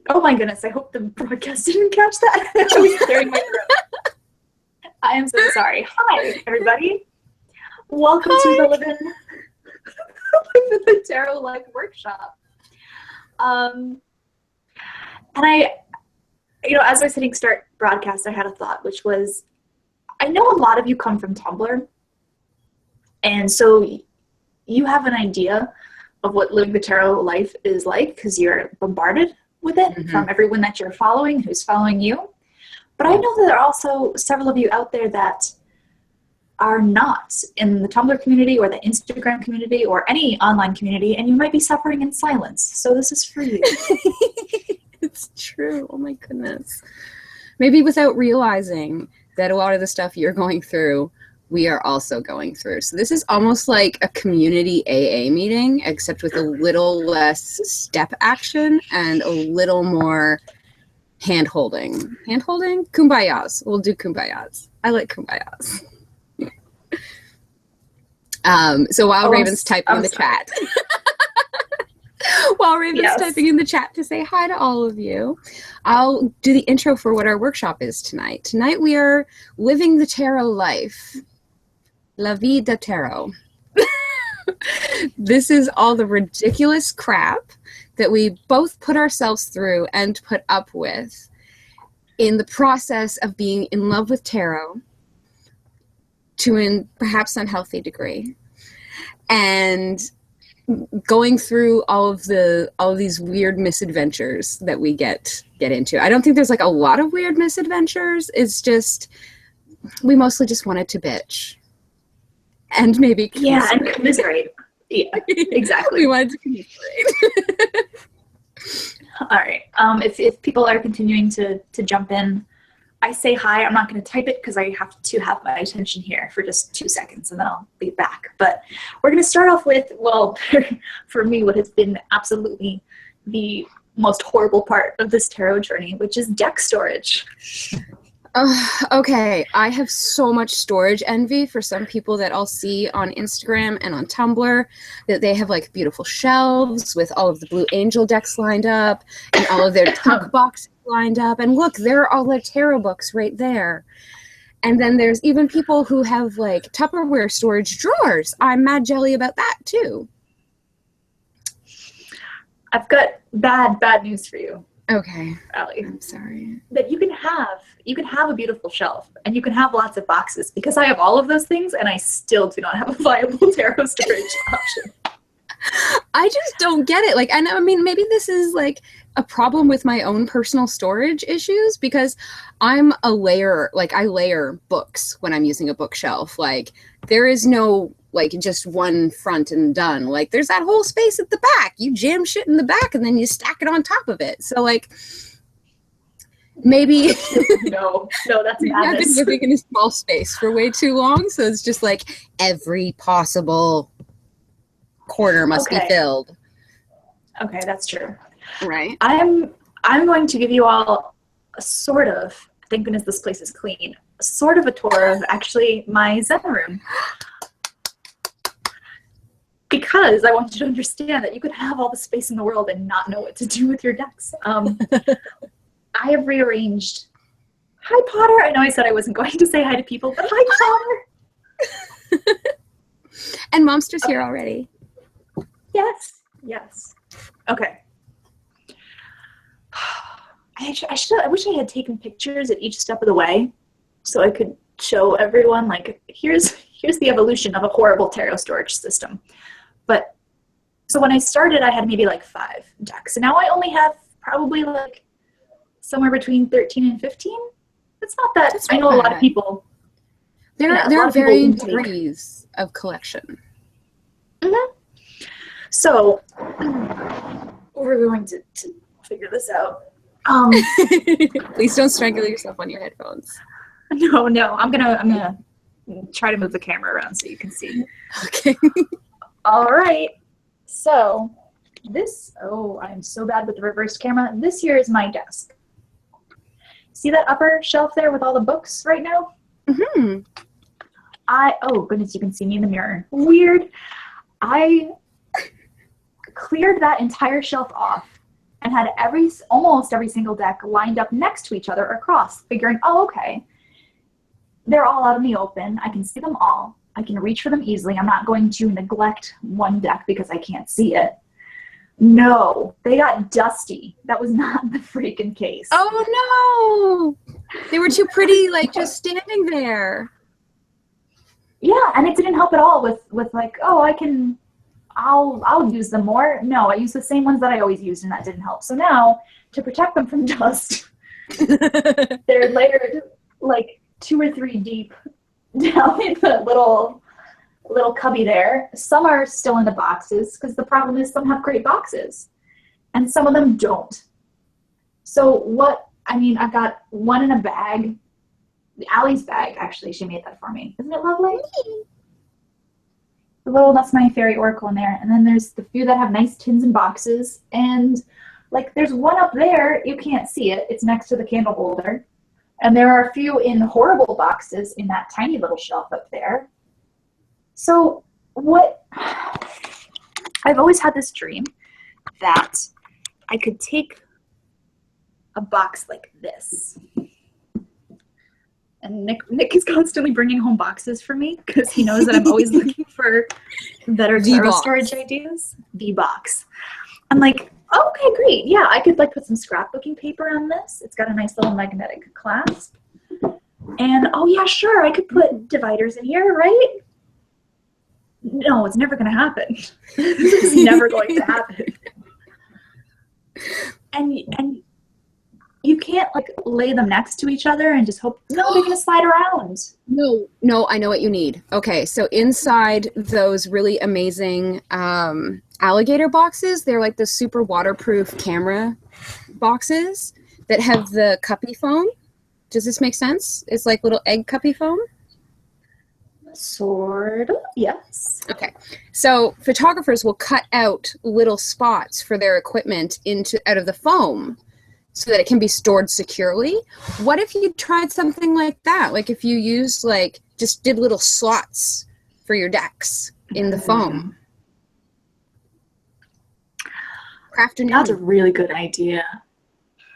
Oh my goodness, I hope the broadcast didn't catch that. I was clearing my throat. I am so sorry. Hi, everybody. Welcome to the Livin the Tarot Life Workshop. And as I was hitting start broadcast, I had a thought, which was, I know a lot of you come from Tumblr, and so you have an idea of what living the tarot life is like because you're bombarded with it from everyone that you're following, who's following you. But I know that there are also several of you out there that are not in the Tumblr community or the Instagram community or any online community, and you might be suffering in silence. So this is for you. It's true. Oh my goodness. Maybe without realizing that a lot of the stuff you're going through, we are also going through. So this is almost like a community AA meeting, except with a little less step action and a little more hand-holding. Hand-holding? Kumbayas. We'll do kumbayas. I like kumbayas. So while Raven's typing in the chat, while Raven's typing in the chat to say hi to all of you, I'll do the intro for what our workshop is tonight. Tonight we are living the tarot life. La vie de tarot. This is all the ridiculous crap that we both put ourselves through and put up with in the process of being in love with tarot to an perhaps unhealthy degree, and going through all of these weird misadventures that we get into. I don't think there's like a lot of weird misadventures. It's just we mostly just wanted to bitch and maybe commiserate. Yeah, exactly. We wanted to commiserate. All right. If people are continuing to jump in, I say hi. I'm not going to type it because I have to have my attention here for just 2 seconds, and then I'll be back. But we're going to start off with, well, for me, what has been absolutely the most horrible part of this tarot journey, which is deck storage. Okay, I have so much storage envy for some people that I'll see on Instagram and on Tumblr, that they have like beautiful shelves with all of the Blue Angel decks lined up and all of their tuck boxes lined up. And look, there are all their tarot books right there. And then there's even people who have like Tupperware storage drawers. I'm mad jelly about that too. I've got bad news for you. Okay, Allie. I'm sorry. That you can have a beautiful shelf and you can have lots of boxes, because I have all of those things and I still do not have a viable tarot storage option. I just don't get it. Like, I mean, maybe this is like a problem with my own personal storage issues, because I'm a layer, like I layer books when I'm using a bookshelf. Like there is no like just one front and done. Like there's that whole space at the back. You jam shit in the back and then you stack it on top of it. So like maybe no, that's madness. I've been living in a small space for way too long. So it's just like every possible corner must be filled. Okay, that's true. Right. I'm going to give you all a sort of, thank goodness this place is clean, sort of a tour of actually my Zen room. Because I want you to understand that you could have all the space in the world and not know what to do with your decks. I have rearranged. Hi, Potter. I know I said I wasn't going to say hi to people, but hi, Potter. And Momster's here already. Yes. Okay. I wish I had taken pictures at each step of the way so I could show everyone, like, here's the evolution of a horrible tarot storage system. But so when I started, I had maybe like 5 decks, and now I only have probably like somewhere between 13 and 15. It's not that. I know a lot of people. There are varying degrees of collection. Mm-hmm. So we're going to figure this out. Please don't strangle yourself on your headphones. No, I'm gonna try to move the camera around so you can see. Okay. All right. So I'm so bad with the reversed camera. This here is my desk. See that upper shelf there with all the books right now? Mm-hmm. Oh goodness, you can see me in the mirror. Weird. I cleared that entire shelf off and and had almost every single deck lined up next to each other across, figuring, oh, okay, they're all out in the open. I can see them all. I can reach for them easily. I'm not going to neglect one deck because I can't see it. No, they got dusty. That was not the freaking case. Oh no! They were too pretty, like just standing there. Yeah, and it didn't help at all with like, oh, I'll use them more. No, I used the same ones that I always used, and that didn't help. So now, to protect them from dust, they're layered like 2 or 3 deep down in the little cubby there. Some are still in the boxes because the problem is some have great boxes and some of them don't. So I've got one in a bag. Allie's bag, actually, she made that for me. Isn't it lovely? That's my fairy oracle in there. And then there's the few that have nice tins and boxes. And like there's one up there, you can't see it. It's next to the candle holder. And there are a few in horrible boxes in that tiny little shelf up there. So I've always had this dream that I could take a box like this. And Nick is constantly bringing home boxes for me because he knows that I'm always looking for better tarot storage ideas. V-box. I'm like, oh, okay, great. Yeah, I could like put some scrapbooking paper on this. It's got a nice little magnetic clasp. And oh yeah, sure, I could put dividers in here, right? No, it's never going to happen. This is never going to happen. And you can't like lay them next to each other and just hope, no, they're going to slide around. No, I know what you need. Okay, so inside those really amazing alligator boxes, they're like the super waterproof camera boxes that have the cuppy foam. Does this make sense? It's like little egg cuppy foam? Sort of, yes. Okay, so photographers will cut out little spots for their equipment out of the foam so that it can be stored securely. What if you tried something like that? Like if you used just did little slots for your decks in the foam. Afternoon. That's a really good idea.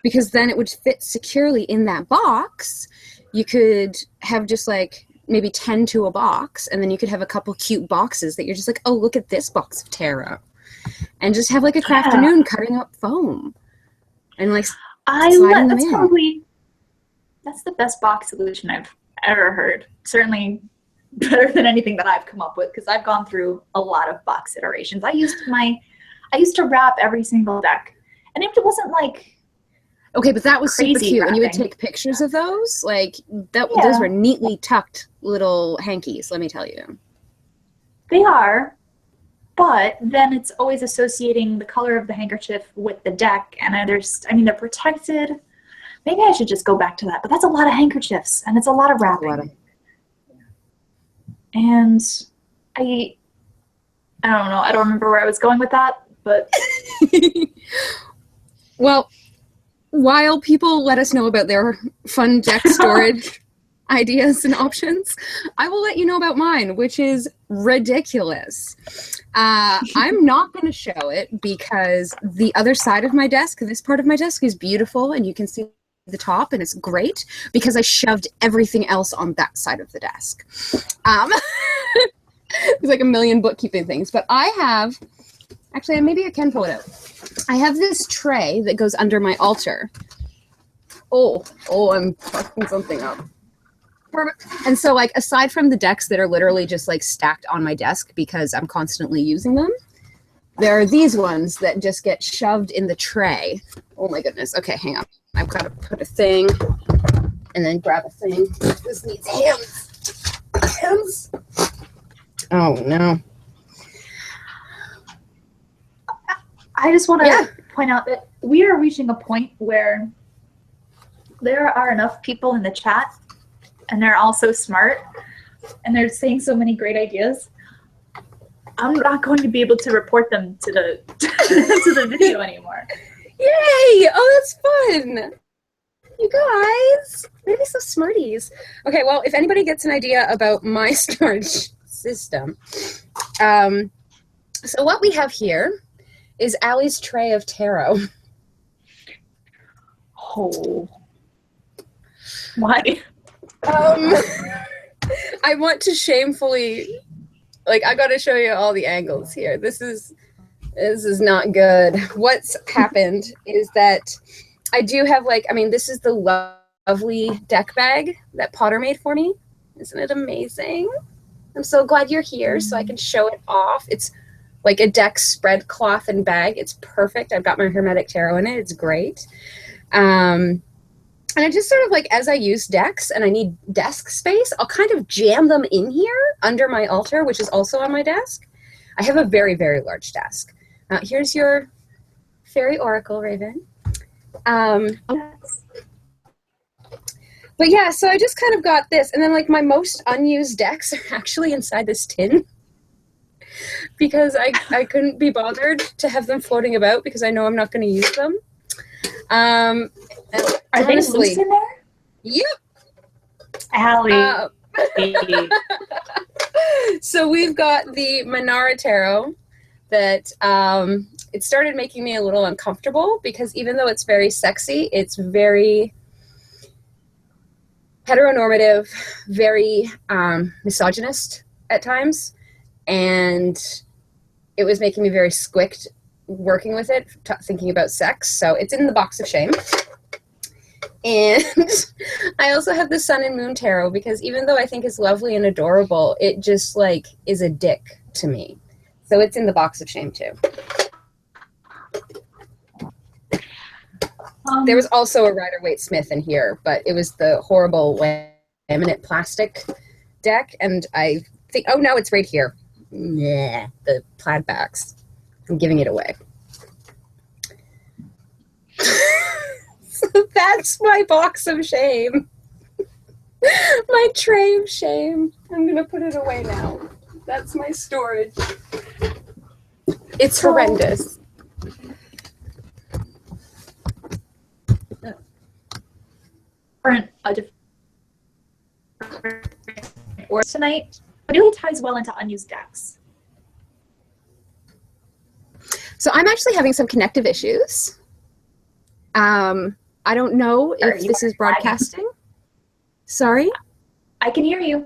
Because then it would fit securely in that box. You could have just maybe 10 to a box, and then you could have a couple cute boxes that you're just like, oh, look at this box of tarot. And just have a crafternoon cutting up foam. And that's the best box solution I've ever heard. Certainly better than anything that I've come up with, because I've gone through a lot of box iterations. I used to wrap every single deck. And it wasn't okay, but that was super cute. Wrapping. And you would take pictures of those? Those were neatly tucked little hankies, let me tell you. They are, but then it's always associating the color of the handkerchief with the deck, and they're protected. Maybe I should just go back to that, but that's a lot of handkerchiefs, and it's a lot of wrapping. And I don't know, I don't remember where I was going with that, but... Well, while people let us know about their fun deck storage ideas and options, I will let you know about mine, which is ridiculous. I'm not going to show it because the other side of my desk, this part of my desk, is beautiful and you can see the top and it's great because I shoved everything else on that side of the desk. There's like a million bookkeeping things, but I have, actually maybe I can pull it out. I have this tray that goes under my altar. Oh, I'm fucking something up. Perfect. And so aside from the decks that are literally just stacked on my desk because I'm constantly using them, there are these ones that just get shoved in the tray. Oh my goodness. Okay, hang on. I've got to put a thing and then grab a thing. This needs hands. Hands. Oh no. I just want to point out that we are reaching a point where there are enough people in the chat, and they're all so smart, and they're saying so many great ideas. I'm not going to be able to report them to the to the video anymore. Yay! Oh, that's fun. You guys, maybe some smarties. Okay, well, if anybody gets an idea about my storage system, so what we have here is Allie's tray of tarot. Oh. Why? I want to shamefully, like, I got to show you all the angles here. This is not good. What's happened is that I do have, like, I mean, this is the lovely deck bag that Potter made for me. Isn't it amazing? I'm so glad you're here so I can show it off. It's like a deck spread cloth and bag. It's perfect. I've got my Hermetic Tarot in it. It's great. And I just sort of, like, as I use decks and I need desk space, I'll kind of jam them in here under my altar, which is also on my desk. I have a very, very large desk. Here's your fairy oracle, Raven. But yeah, so I just kind of got this. And then, like, my most unused decks are actually inside this tin because I couldn't be bothered to have them floating about because I know I'm not going to use them. Are honestly, they loose in there? Yep. Allie. So we've got the Manara Tarot that it started making me a little uncomfortable because even though it's very sexy, it's very heteronormative, very misogynist at times, and it was making me very squicked working with it, thinking about sex. So it's in the box of shame. And I also have the Sun and Moon Tarot because even though I think it's lovely and adorable, it just, like, is a dick to me. So it's in the box of shame too. There was also a Rider-Waite-Smith in here, but it was the horrible laminate plastic deck, and I think, oh no, it's right here. Nah, the plaid backs. I'm giving it away. So that's my box of shame. My tray of shame. I'm going to put it away now. That's my storage. It's horrendous. Or tonight, it really ties well into unused decks. So I'm actually having some connective issues. I don't know if this is broadcasting. Sorry? I can hear you.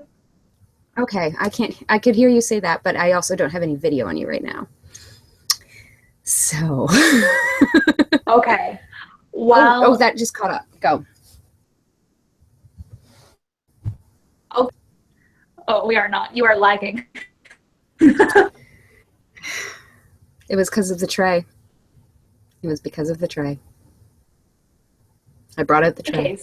Okay, I could hear you say that, but I also don't have any video on you right now. So. Okay. Well. Oh, that just caught up. Go. Oh, we are not. You are lagging. It was because of the tray. It was because of the tray. I brought out the tray.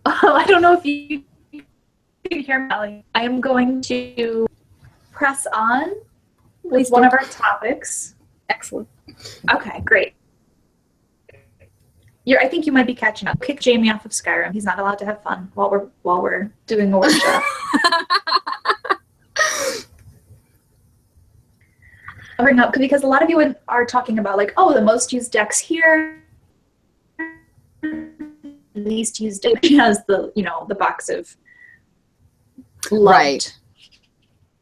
I don't know if you can hear me, Allie. I am going to press on with one of our topics. Excellent. Okay, great. I think you might be catching up. Kick Jamie off of Skyrim. He's not allowed to have fun while we're doing a workshop. I'll bring up because a lot of you are talking about, like, oh, the most used decks here, least used deck has the the box of loved, right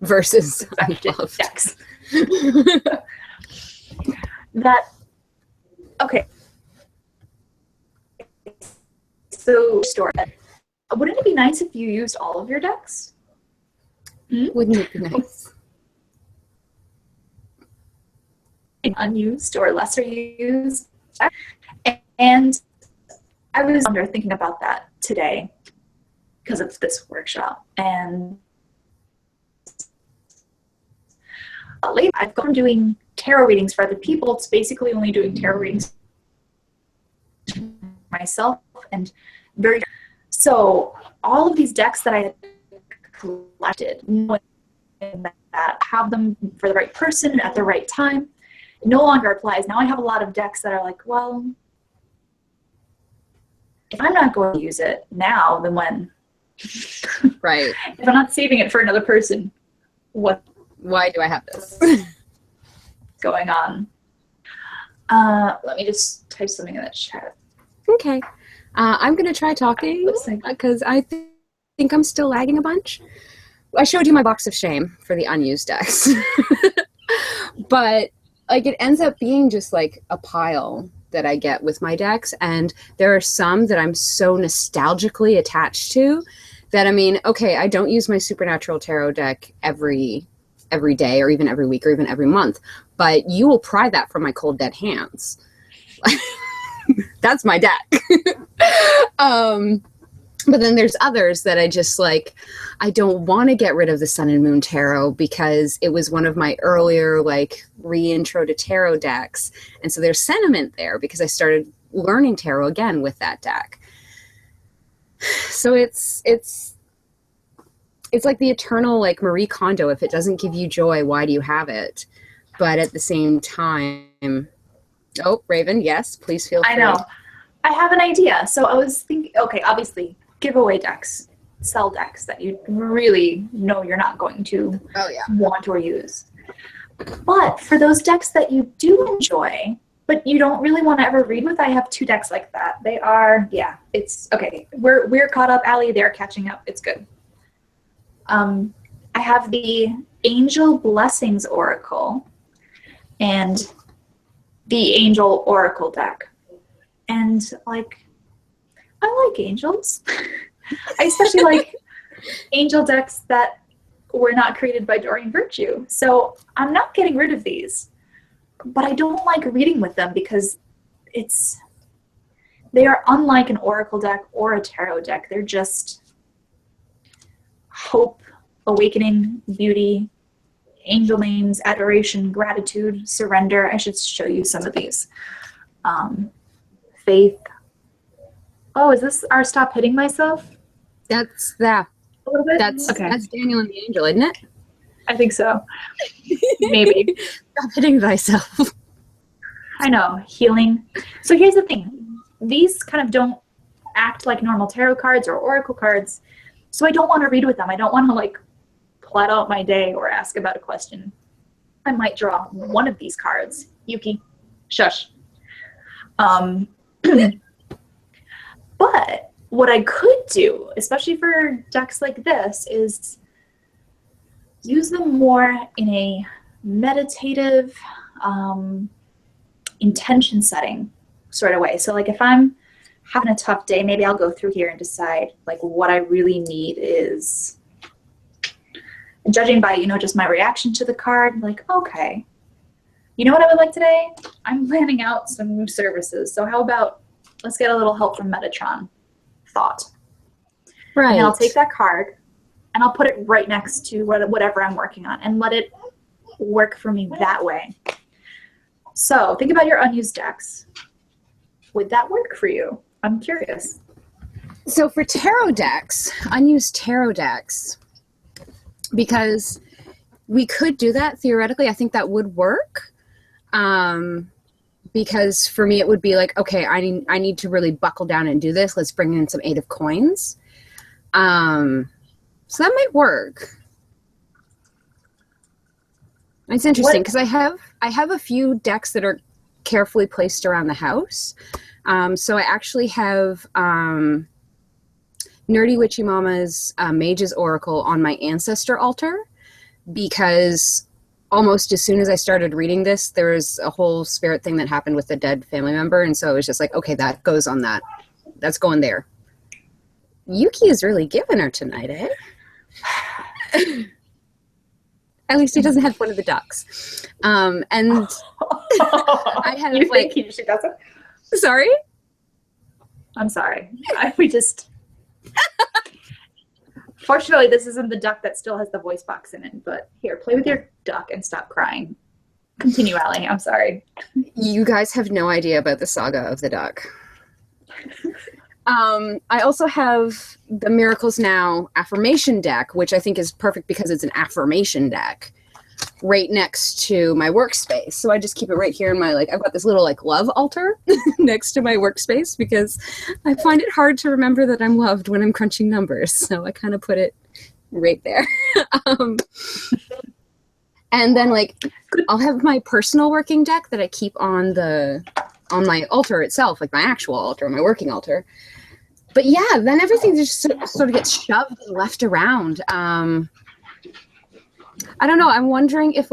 versus unloved decks. Okay. So, wouldn't it be nice if you used all of your decks? Wouldn't it be nice? Unused or lesser used. And I was thinking about that today because of this workshop. And lately, I've gone doing tarot readings for other people. It's basically only doing tarot readings myself and so all of these decks that I had collected, knowing that have them for the right person at the right time, no longer applies. Now I have a lot of decks that are like, well, if I'm not going to use it now, then when? Right. If I'm not saving it for another person, why do I have this? going on? Let me just type something in the chat. Okay. I'm going to try talking because I think I'm still lagging a bunch. I showed you my box of shame for the unused decks. But, like, it ends up being just, like, a pile that I get with my decks. And there are some that I'm so nostalgically attached to that, I mean, okay, I don't use my Supernatural Tarot deck every day or even every week or even every month, but you will pry that from my cold dead hands. That's my deck. But then there's others that I just like, I don't want to get rid of the Sun and Moon Tarot because it was one of my earlier like re-intro to tarot decks. And so there's sentiment there because I started learning tarot again with that deck. So it's like the eternal like Marie Kondo, if it doesn't give you joy, why do you have it? But at the same time, oh, Raven, yes, please feel free. I know. I have an idea. So I was thinking, okay, obviously, giveaway decks, sell decks that you really know you're not going to want or use. But for those decks that you do enjoy, but you don't really want to ever read with, I have 2 decks like that. They are, it's, okay, we're caught up, Allie, they're catching up, it's good. I have the Angel Blessings Oracle and the Angel Oracle deck. And, like, I like angels. I especially like angel decks that were not created by Doreen Virtue. So I'm not getting rid of these. But I don't like reading with them because they are unlike an oracle deck or a tarot deck. They're just hope, awakening, beauty, angel names, adoration, gratitude, surrender. I should show you some of these. Faith. Oh, is this our Stop Hitting Myself? That's that. A little bit? That's Daniel and the Angel, isn't it? I think so. Maybe. Stop hitting thyself. I know. Healing. So here's the thing. These kind of don't act like normal tarot cards or oracle cards. So I don't want to read with them. I don't want to like plot out my day or ask about a question. I might draw one of these cards. Yuki. Shush. But what I could do, especially for decks like this, is use them more in a meditative, intention setting sort of way. So like if I'm having a tough day, maybe I'll go through here and decide like what I really need is, judging by, just my reaction to the card, like, okay, you know what I would like today? I'm planning out some new services. So how about let's get a little help from Metatron thought. Right. And I'll take that card and I'll put it right next to whatever I'm working on and let it work for me that way. So think about your unused decks. Would that work for you? I'm curious. So for tarot decks, unused tarot decks, because we could do that theoretically, I think that would work. Because for me, it would be like, okay, I need to really buckle down and do this. Let's bring in some 8 of coins. So that might work. It's interesting because I have a few decks that are carefully placed around the house. So I actually have Nerdy Witchy Mama's Mage's Oracle on my ancestor altar because almost as soon as I started reading this, there was a whole spirit thing that happened with a dead family member. And so it was just like, okay, that goes on that. That's going there. Yuki is really giving her tonight, eh? At least he doesn't have one of the ducks. And I have you think he doesn't? Sorry? I'm sorry. Fortunately, this isn't the duck that still has the voice box in it, but here, play with your duck and stop crying. Continue, Allie. I'm sorry. You guys have no idea about the saga of the duck. I also have the Miracles Now affirmation deck, which I think is perfect because it's an affirmation deck right next to my workspace. So I just keep it right here in my, I've got this little love altar next to my workspace because I find it hard to remember that I'm loved when I'm crunching numbers. So I kind of put it right there. And then I'll have my personal working deck that I keep on my altar itself, my actual altar, my working altar. But yeah, then everything just sort of gets shoved and left around. I don't know. I'm wondering if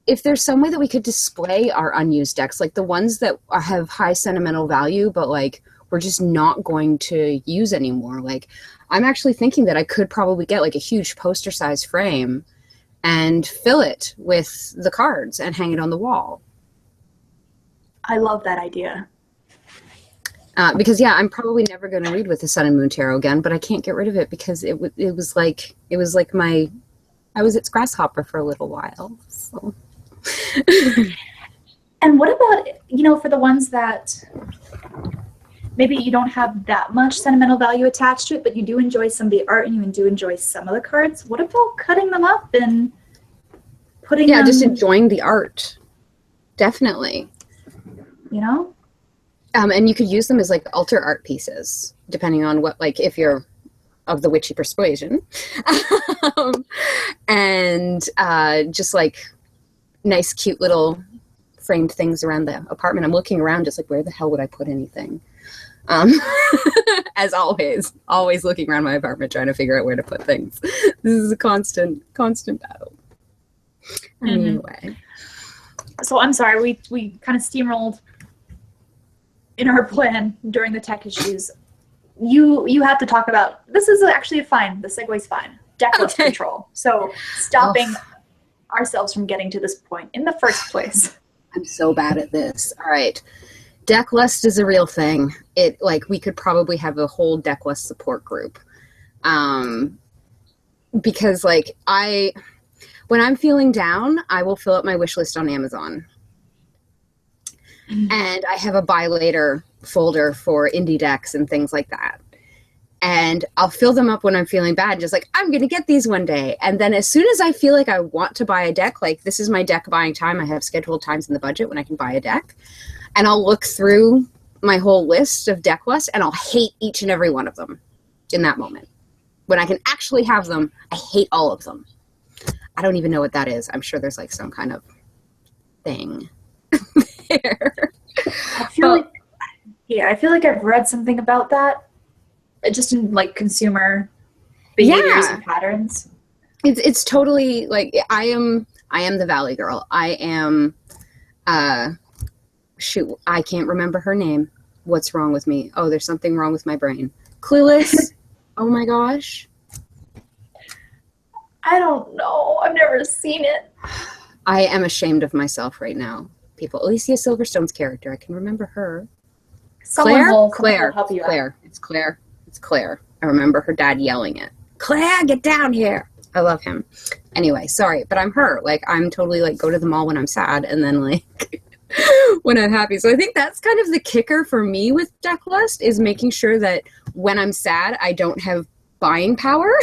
if there's some way that we could display our unused decks, like the ones that have high sentimental value, but like we're just not going to use anymore. Like I'm actually thinking that I could probably get like a huge poster size frame and fill it with the cards and hang it on the wall. I love that idea. Because yeah, I'm probably never going to read with the Sun and Moon Tarot again, but I can't get rid of it because it was like I was its grasshopper for a little while. So. And what about, you know, for the ones that maybe you don't have that much sentimental value attached to it, but you do enjoy some of the art and you do enjoy some of the cards? What about cutting them up and putting them... Yeah, just enjoying the art. Definitely. You know? And you could use them as like altar art pieces, depending on what, like if you're of the witchy persuasion. And just like nice, cute little framed things around the apartment. I'm looking around just like, where the hell would I put anything? As always looking around my apartment trying to figure out where to put things. This is a constant battle. Anyway. So I'm sorry, we kind of steamrolled in our plan during the tech issues. You have to talk about, this is actually fine, the segue's fine. Decklist control. So stopping ourselves from getting to this point in the first place. I'm so bad at this. All right. Deck list is a real thing. It like we could probably have a whole deck list support group. Because like when I'm feeling down, I will fill up my wish list on Amazon. And I have a buy later folder for indie decks and things like that. And I'll fill them up when I'm feeling bad, just like, I'm going to get these one day. And then as soon as I feel like I want to buy a deck, like this is my deck buying time, I have scheduled times in the budget when I can buy a deck. And I'll look through my whole list of deck lists and I'll hate each and every one of them in that moment. When I can actually have them, I hate all of them. I don't even know what that is. I'm sure there's like some kind of thing there. I feel like I've read something about that. Just in like consumer behaviors and patterns. It's totally like I am the Valley girl. I am shoot, I can't remember her name. What's wrong with me? Oh, there's something wrong with my brain. Clueless. Oh my gosh. I don't know. I've never seen it. I am ashamed of myself right now. People, Alicia Silverstone's character. I can remember her. Claire. Help you out. It's Claire. It's Claire. I remember her dad yelling it. Claire, get down here. I love him. Anyway, sorry, but I'm her. Like, I'm totally like go to the mall when I'm sad and then like when I'm happy. So I think that's kind of the kicker for me with deck list is making sure that when I'm sad, I don't have buying power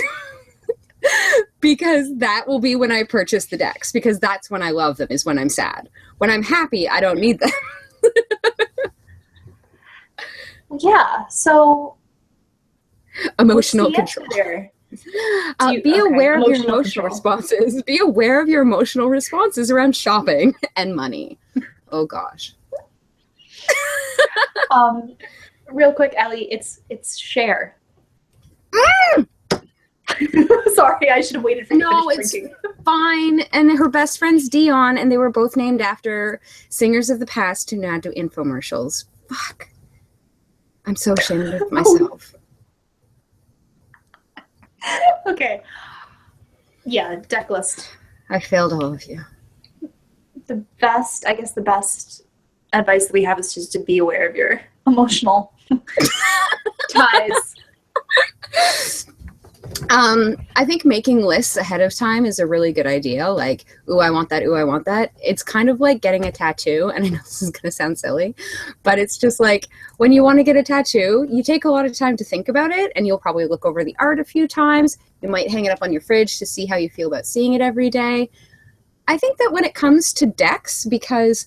because that will be when I purchase the decks because that's when I love them is when I'm sad. When I'm happy, I don't need them. Yeah, so emotional control. Be aware of your emotional responses. Be aware of your emotional responses around shopping and money. Oh gosh. Real quick, Ellie, it's Cher. Sorry, I should have waited for you to finish drinking. It's fine. And her best friend's Dion, and they were both named after singers of the past who now do infomercials. Fuck. I'm so ashamed of myself. Okay. Yeah, deck list. I failed all of you. The best advice that we have is just to be aware of your emotional ties. I think making lists ahead of time is a really good idea. Like, ooh, I want that. Ooh, I want that. It's kind of like getting a tattoo. And I know this is going to sound silly, but it's just like when you want to get a tattoo, you take a lot of time to think about it and you'll probably look over the art a few times. You might hang it up on your fridge to see how you feel about seeing it every day. I think that when it comes to decks, because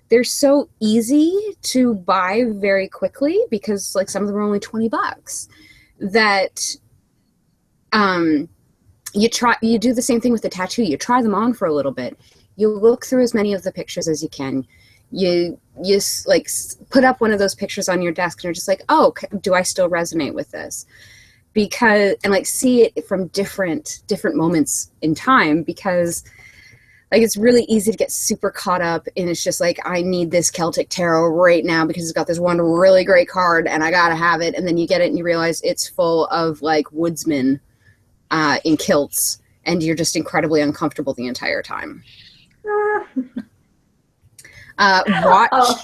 they're so easy to buy very quickly because like some of them are only $20, that you do the same thing with the tattoo. You try them on for a little bit. You look through as many of the pictures as you can. You like put up one of those pictures on your desk and you're just like, oh, do I still resonate with this? And like see it from different moments in time, because Like, it's really easy to get super caught up in, it's just like, I need this Celtic Tarot right now because it's got this one really great card and I gotta have it. And then you get it and you realize it's full of, like, woodsmen in kilts, and you're just incredibly uncomfortable the entire time. Watch. Oh.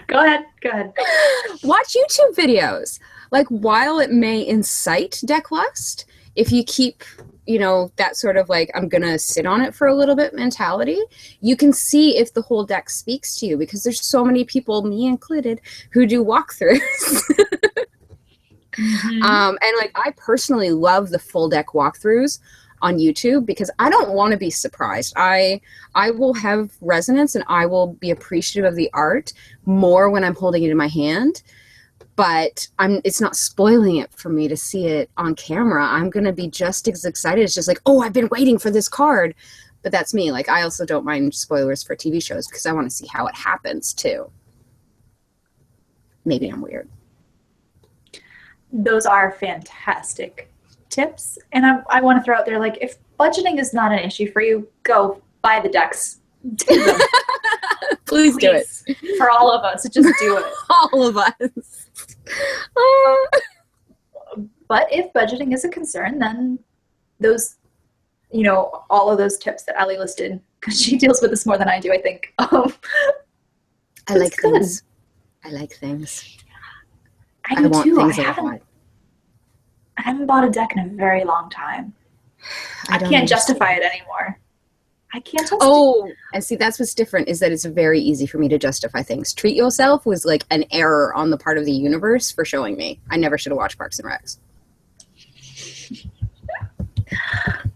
Go ahead. Watch YouTube videos. Like, while it may incite deck lust, if you keep, you know, that sort of like, I'm gonna sit on it for a little bit mentality, you can see if the whole deck speaks to you, because there's so many people, me included, who do walkthroughs. And like, I personally love the full deck walkthroughs on YouTube because I don't want to be surprised. I will have resonance and I will be appreciative of the art more when I'm holding it in my hand, but it's not spoiling it for me to see it on camera. I'm going to be just as excited. It's just like, oh, I've been waiting for this card. But that's me. Like, I also don't mind spoilers for TV shows because I want to see how it happens too. Maybe I'm weird. Those are fantastic tips, and I want to throw out there, like, if budgeting is not an issue for you, go buy the decks. Do them. Please do it for all of us. Just do it. All of us. But if budgeting is a concern, then those, you know, all of those tips that Ali listed, because she deals with this more than I do, I think. I like things. I like things. I do want too. Things I haven't bought a deck in a very long time. I can't justify it anymore. I can't justify it. And see, that's what's different, is that it's very easy for me to justify things. Treat Yourself was like an error on the part of the universe for showing me. I never should have watched Parks and Recs.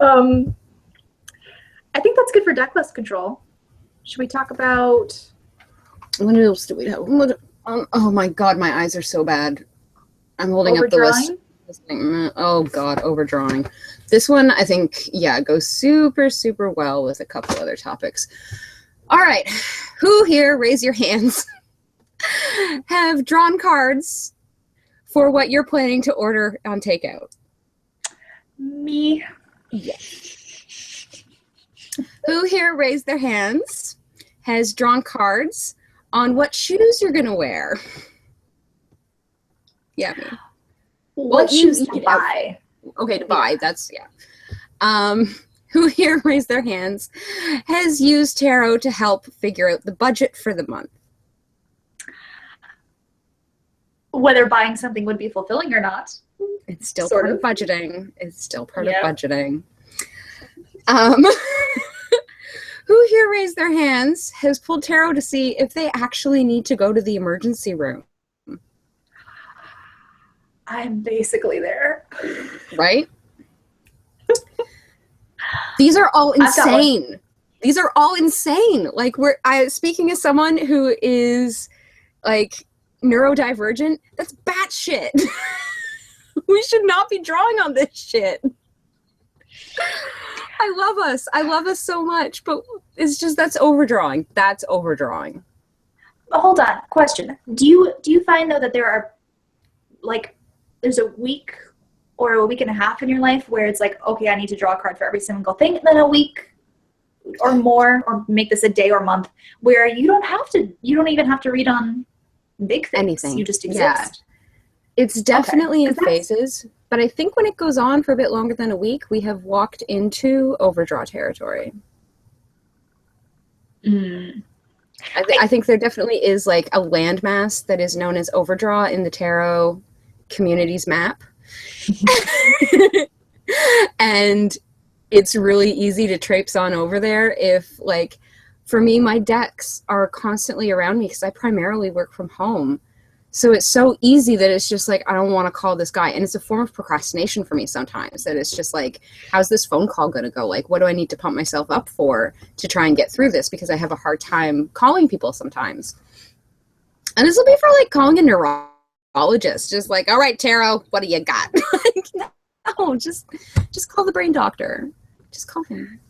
I think that's good for deck list control. Should we talk about... What else do we have? Oh my god, my eyes are so bad. I'm holding up the list. Oh god, overdrawing. This one, I think, yeah, goes super, super well with a couple other topics. All right, who here, raise your hands, have drawn cards for what you're planning to order on takeout? Me. Yes. Who here, raised their hands, has drawn cards on what shoes you're gonna wear? Yeah, me. What shoes to buy? Okay, to buy. That's, yeah. Who here, raised their hands, has used tarot to help figure out the budget for the month? Whether buying something would be fulfilling or not. It's still part of budgeting. It's still part of budgeting. Who here, raised their hands, has pulled tarot to see if they actually need to go to the emergency room? I'm basically there. Right? These are all insane. These are all insane. Like, speaking as someone who is, like, neurodivergent, that's batshit. We should not be drawing on this shit. I love us. I love us so much, but it's just, that's overdrawing. That's overdrawing. Hold on. Question. Do you find, though, that there are, like, there's a week or a week and a half in your life where it's like, okay, I need to draw a card for every single thing, and then a week or more, or make this a day or month, where you don't even have to read on big things. Anything. You just exist. Yeah. It's definitely in phases, but I think when it goes on for a bit longer than a week, we have walked into overdraw territory. I think there definitely is, like, a landmass that is known as overdraw in the tarot community's map. And it's really easy to traipse on over there if, like, for me, my decks are constantly around me because I primarily work from home. So it's so easy that it's just like, I don't want to call this guy. And it's a form of procrastination for me sometimes, that it's just like, how's this phone call going to go? Like, what do I need to pump myself up for to try and get through this? Because I have a hard time calling people sometimes. And this will be for, like, calling a neurologist. Just like, all right, tarot, what do you got? Like, no, just call the brain doctor. Just call him.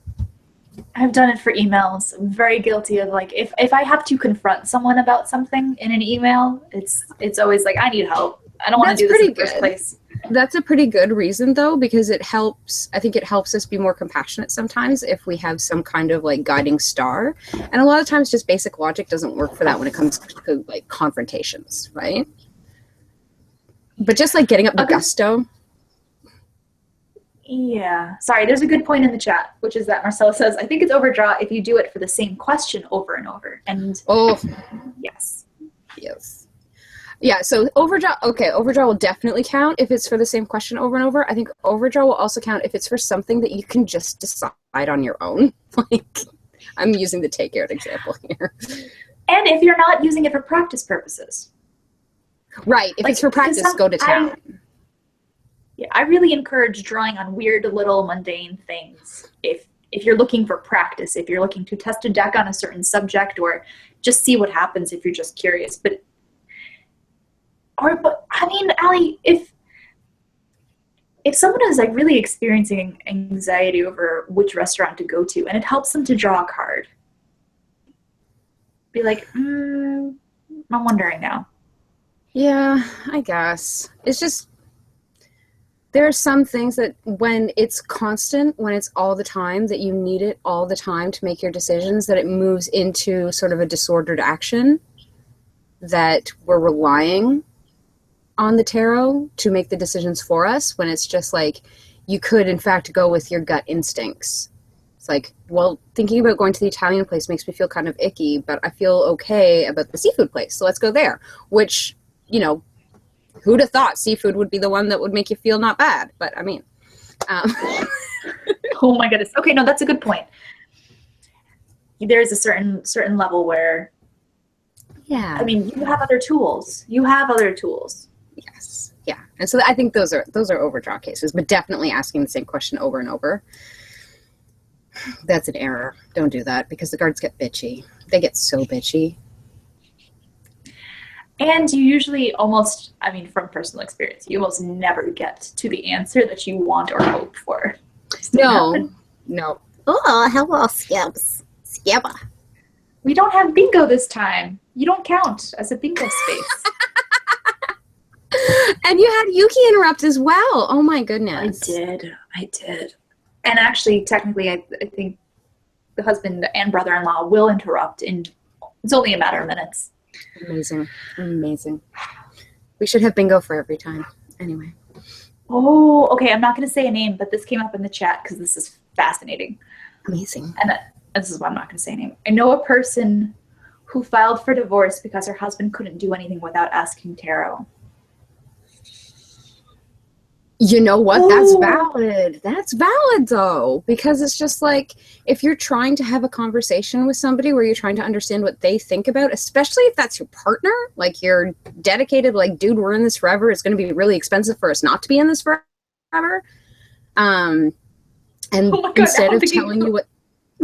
I've done it for emails. I'm very guilty of, like, if I have to confront someone about something in an email, it's always like, I need help. I don't want to do this in the first place. That's a pretty good reason, though, because I think it helps us be more compassionate sometimes if we have some kind of like guiding star. And a lot of times just basic logic doesn't work for that when it comes to like confrontations, right? But just like getting up the gusto. Yeah. Sorry, there's a good point in the chat, which is that Marcella says, I think it's overdraw if you do it for the same question over and over. And yes. Yeah, so overdraw will definitely count if it's for the same question over and over. I think overdraw will also count if it's for something that you can just decide on your own. Like, I'm using the take out example here. And if you're not using it for practice purposes. Right, if it's for practice, go to town. I really encourage drawing on weird little mundane things if you're looking for practice, if you're looking to test a deck on a certain subject or just see what happens if you're just curious. But I mean, Allie, if someone is like really experiencing anxiety over which restaurant to go to and it helps them to draw a card, be like, I'm wondering now. Yeah, I guess. It's just, there are some things that when it's constant, when it's all the time, that you need it all the time to make your decisions, that it moves into sort of a disordered action, that we're relying on the tarot to make the decisions for us, when it's just like, you could in fact go with your gut instincts. It's like, well, thinking about going to the Italian place makes me feel kind of icky, but I feel okay about the seafood place, so let's go there. Which, you know, who'd have thought seafood would be the one that would make you feel not bad? But I mean, oh my goodness. Okay, no, that's a good point. There's a certain level where, I mean, you have other tools. Yes. Yeah. And so I think those are overdraw cases, but definitely asking the same question over and over, that's an error. Don't do that, because the cards get bitchy. They get so bitchy. And you usually almost, I mean, from personal experience, you almost never get to the answer that you want or hope for. No. Oh, hello, Skips. Skipper. We don't have bingo this time. You don't count as a bingo space. And you had Yuki interrupt as well. Oh my goodness. I did. And actually, technically, I think the husband and brother-in-law will interrupt it's only a matter of minutes. Amazing. We should have bingo for every time. Anyway. Oh, okay. I'm not going to say a name, but this came up in the chat because this is fascinating. Amazing. And this is why I'm not going to say a name. I know a person who filed for divorce because her husband couldn't do anything without asking tarot. You know what? Ooh. That's valid. That's valid, though, because it's just like, if you're trying to have a conversation with somebody where you're trying to understand what they think about, especially if that's your partner, like you're dedicated, like, dude, we're in this forever. It's going to be really expensive for us not to be in this forever. And instead of telling you what,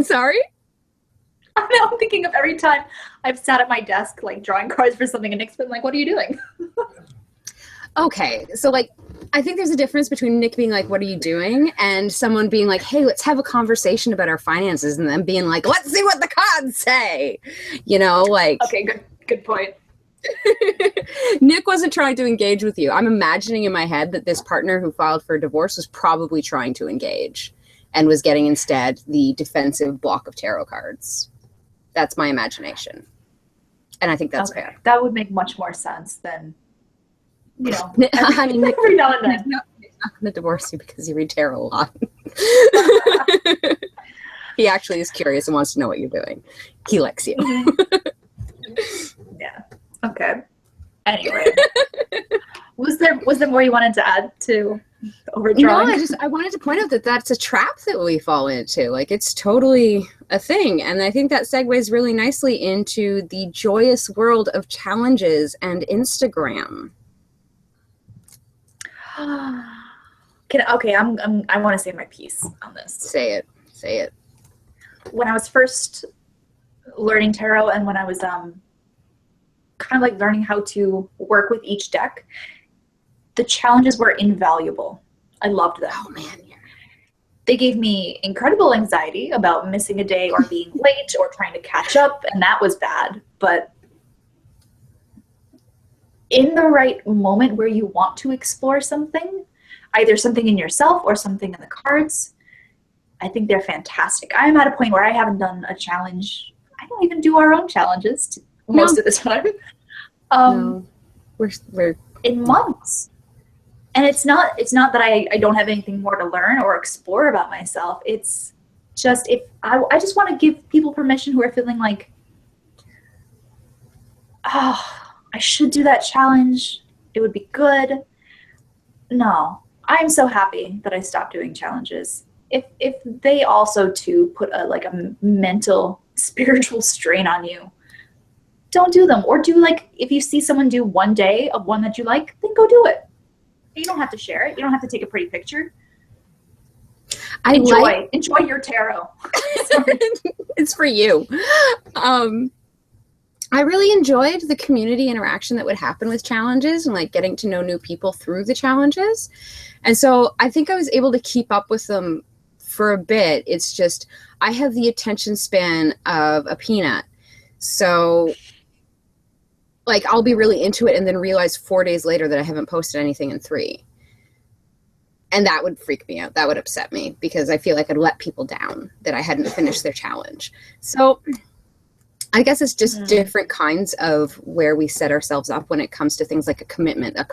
sorry? I'm thinking of every time I've sat at my desk, like, drawing cards for something, and Nick's been like, what are you doing? Okay, so, like, I think there's a difference between Nick being like, what are you doing? And someone being like, hey, let's have a conversation about our finances. And then being like, let's see what the cards say. You know, like. Okay, good point. Nick wasn't trying to engage with you. I'm imagining in my head that this partner who filed for divorce was probably trying to engage and was getting instead the defensive block of tarot cards. That's my imagination. And I think that's fair. That would make much more sense than, you know, I mean, every now and then. He's not going to divorce you because you read tarot a lot. He actually is curious and wants to know what you're doing. He likes you. Yeah. Okay. Anyway, was there more you wanted to add to overdrawing? No, I wanted to point out that that's a trap that we fall into. Like, it's totally a thing, and I think that segues really nicely into the joyous world of challenges and Instagram. Okay, I want to say my piece on this. Say it. When I was first learning tarot, and when I was kind of like learning how to work with each deck, the challenges were invaluable. I loved them. Oh man, yeah. They gave me incredible anxiety about missing a day or being late or trying to catch up, and that was bad. But in the right moment where you want to explore something, either something in yourself or something in the cards. I think they're fantastic. I'm at a point where I haven't done a challenge. I don't even do our own challenges most of the time. No, we're in months. And it's not that I don't have anything more to learn or explore about myself. It's just I just want to give people permission who are feeling like, oh, I should do that challenge. It would be good. No, I'm so happy that I stopped doing challenges. If they also too put a mental, spiritual strain on you, don't do them. Or do if you see someone do one day of one that you like, then go do it. You don't have to share it. You don't have to take a pretty picture. Enjoy your tarot. It's for you. I really enjoyed the community interaction that would happen with challenges and getting to know new people through the challenges. And so I think I was able to keep up with them for a bit. It's just I have the attention span of a peanut. So I'll be really into it and then realize 4 days later that I haven't posted anything in 3. And that would freak me out. That would upset me because I feel like I'd let people down that I hadn't finished their challenge. So I guess it's just different kinds of where we set ourselves up when it comes to things like a commitment of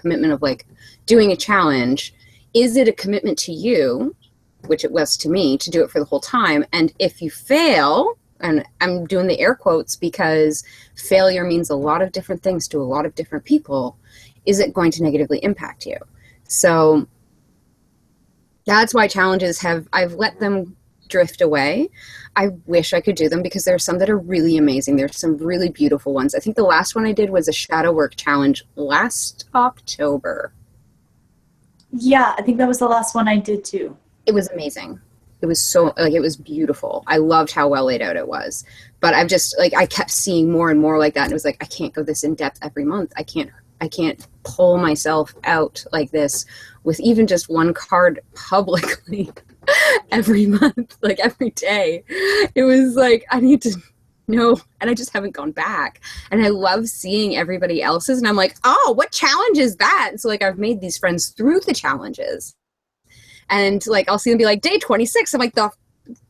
doing a challenge. Is it a commitment to you, which it was to me, to do it for the whole time? And if you fail, and I'm doing the air quotes because failure means a lot of different things to a lot of different people, is it going to negatively impact you? So that's why challenges I've let them drift away. I wish I could do them because there are some that are really amazing. There's some really beautiful ones. I think the last one I did was a shadow work challenge last October. Yeah, I think that was the last one I did too. It was amazing. It was so, it was beautiful. I loved how well laid out it was. But I've just, I kept seeing more and more like that. And it was I can't go this in depth every month. I can't pull myself out like this with even just one card publicly every month, every day. It was I need to know, and I just haven't gone back. And I love seeing everybody else's, and I'm oh, what challenge is that? And so I've made these friends through the challenges. And I'll see them be day 26. I'm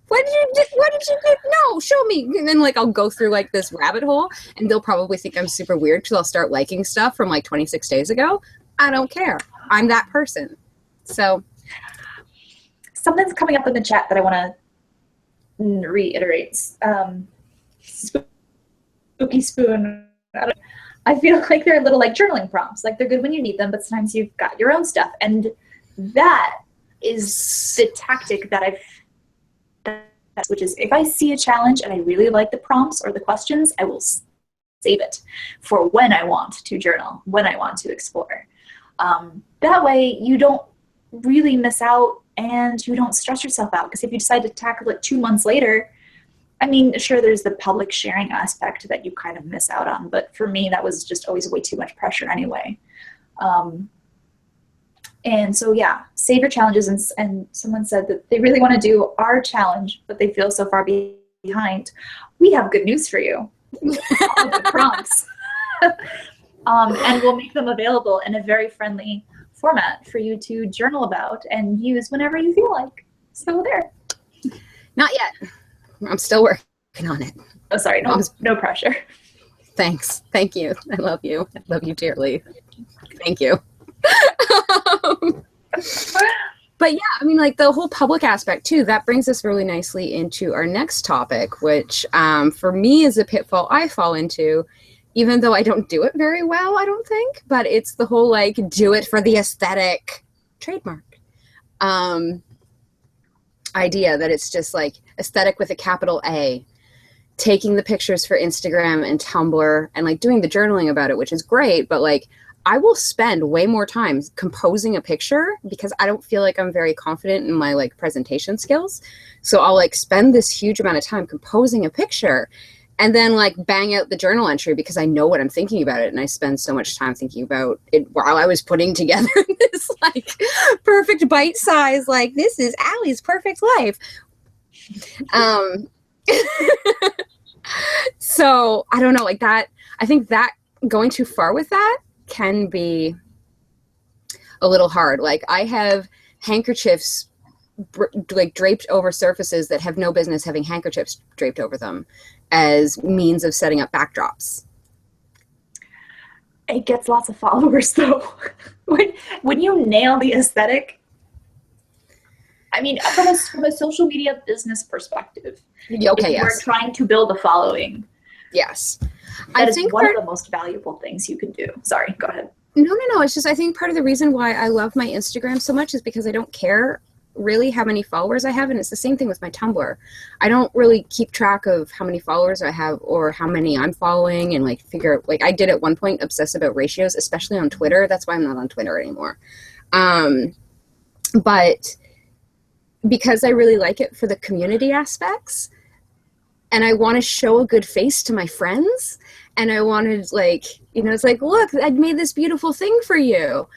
what did you do? No, show me. And then I'll go through this rabbit hole, and they'll probably think I'm super weird because I'll start liking stuff from 26 days ago. I don't care. I'm that person. So something's coming up in the chat that I want to reiterate. Spooky Spoon. I feel like they're little journaling prompts. They're good when you need them, but sometimes you've got your own stuff, and that is the tactic that which is if I see a challenge and I really like the prompts or the questions, I will save it for when I want to journal, when I want to explore. That way you don't really miss out and you don't stress yourself out, because if you decide to tackle it 2 months later, sure, there's the public sharing aspect that you kind of miss out on, but for me that was just always way too much pressure anyway. And so, yeah, save your challenges. And someone said that they really want to do our challenge, but they feel so far behind. We have good news for you. All the prompts. And we'll make them available in a very friendly format for you to journal about and use whenever you feel like. So there. Not yet. I'm still working on it. Oh, sorry. No pressure. Thanks. Thank you. I love you. I love you dearly. Thank you. But yeah, the whole public aspect too, that brings us really nicely into our next topic, which for me is a pitfall I fall into, even though I don't do it very well, I don't think, but it's the whole do it for the aesthetic trademark idea that it's just aesthetic with a capital A, taking the pictures for Instagram and Tumblr and doing the journaling about it, which is great, but I will spend way more time composing a picture because I don't feel like I'm very confident in my presentation skills. So I'll spend this huge amount of time composing a picture and then bang out the journal entry because I know what I'm thinking about it. And I spend so much time thinking about it while I was putting together this perfect bite size, this is Allie's perfect life. So I don't know, that, I think that going too far with that can be a little hard. I have handkerchiefs like draped over surfaces that have no business having handkerchiefs draped over them as means of setting up backdrops. It gets lots of followers though. when you nail the aesthetic, I mean, from a social media business perspective, okay, if we're trying to build a following, yes, I think one of the most valuable things you can do. Sorry, go ahead. No. It's just I think part of the reason why I love my Instagram so much is because I don't care really how many followers I have, and it's the same thing with my Tumblr. I don't really keep track of how many followers I have or how many I'm following, and like figure like I did at one point obsess about ratios, especially on Twitter. That's why I'm not on Twitter anymore. But because I really like it for the community aspects, and I want to show a good face to my friends, and I wanted, like, you know, it's like, look, I made this beautiful thing for you.